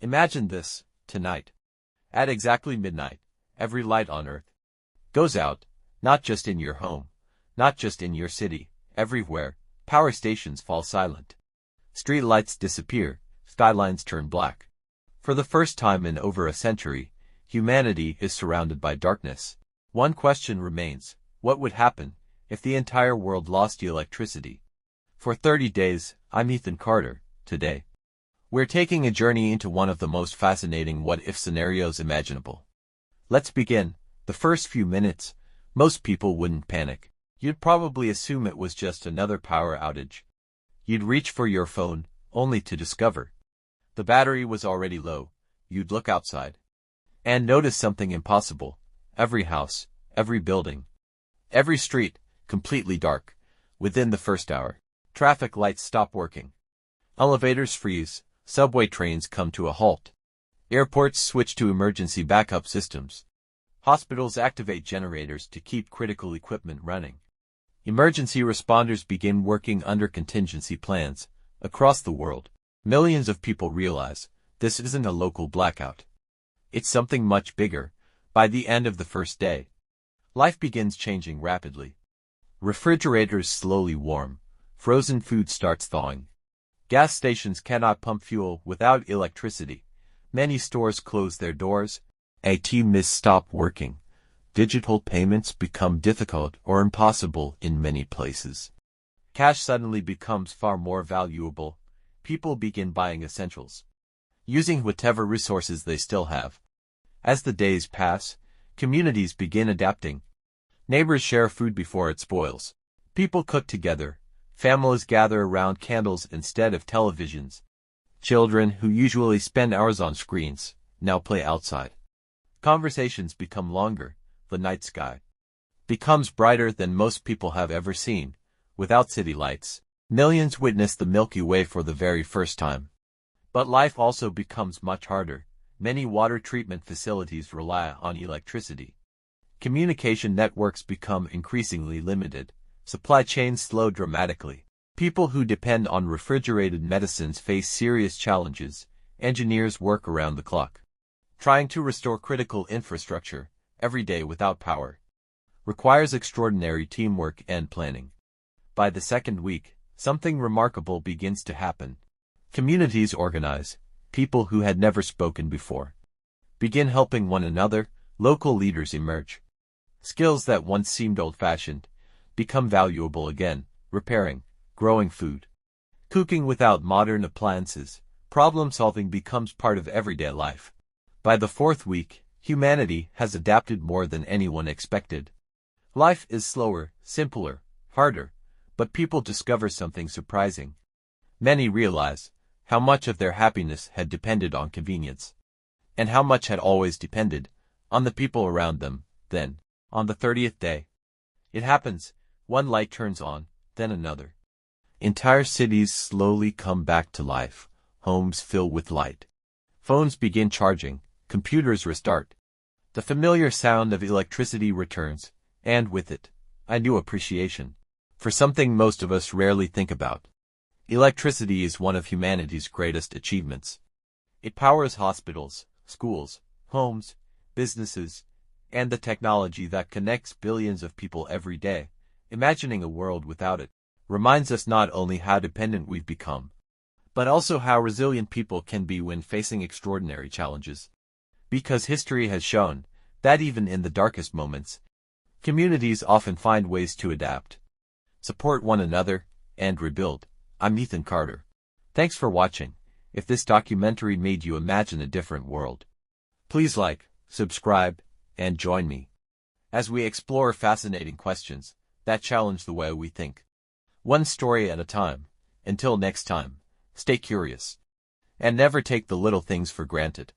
Imagine this, tonight. At exactly midnight, every light on Earth goes out, not just in your home, not just in your city, everywhere. Power stations fall silent. Street lights disappear, skylines turn black. For the first time in over a century, humanity is surrounded by darkness. One question remains: what would happen if the entire world lost electricity? For 30 days, I'm Ethan Carter. Today, we're taking a journey into one of the most fascinating what-if scenarios imaginable. Let's begin. The first few minutes, most people wouldn't panic. You'd probably assume it was just another power outage. You'd reach for your phone, only to discover the battery was already low. You'd look outside and notice something impossible. Every house, every building, every street, completely dark. Within the first hour, traffic lights stop working. Elevators freeze, subway trains come to a halt. Airports switch to emergency backup systems. Hospitals activate generators to keep critical equipment running. Emergency responders begin working under contingency plans. Across the world, millions of people realize this isn't a local blackout. It's something much bigger. By the end of the first day, life begins changing rapidly. Refrigerators slowly warm. Frozen food starts thawing. Gas stations cannot pump fuel without electricity. Many stores close their doors. ATMs stop working. Digital payments become difficult or impossible in many places. Cash suddenly becomes far more valuable. People begin buying essentials, using whatever resources they still have. As the days pass, communities begin adapting. Neighbors share food before it spoils. People cook together. Families gather around candles instead of televisions. Children who usually spend hours on screens now play outside. Conversations become longer. The night sky becomes brighter than most people have ever seen. Without city lights, millions witness the Milky Way for the very first time. But life also becomes much harder. Many water treatment facilities rely on electricity. Communication networks become increasingly limited. Supply chains slow dramatically. People who depend on refrigerated medicines face serious challenges. Engineers work around the clock, trying to restore critical infrastructure. Every day without power requires extraordinary teamwork and planning. By the second week, something remarkable begins to happen. Communities organize. People who had never spoken before begin helping one another. Local leaders emerge. Skills that once seemed old-fashioned become valuable again. Repairing, growing food, cooking without modern appliances. Problem-solving becomes part of everyday life. By the fourth week, humanity has adapted more than anyone expected. Life is slower, simpler, harder, but people discover something surprising. Many realize how much of their happiness had depended on convenience, and how much had always depended on the people around them. Then, on the 30th day, it happens. One light turns on, then another. Entire cities slowly come back to life. Homes fill with light. Phones begin charging. Computers restart. The familiar sound of electricity returns, and with it, a new appreciation for something most of us rarely think about. Electricity is one of humanity's greatest achievements. It powers hospitals, schools, homes, businesses, and the technology that connects billions of people every day. Imagining a world without it reminds us not only how dependent we've become, but also how resilient people can be when facing extraordinary challenges. Because history has shown that even in the darkest moments, communities often find ways to adapt, support one another, and rebuild. I'm Ethan Carter. Thanks for watching. If this documentary made you imagine a different world, please like, subscribe, and join me as we explore fascinating questions that challenge the way we think. One story at a time. Until next time, stay curious and never take the little things for granted.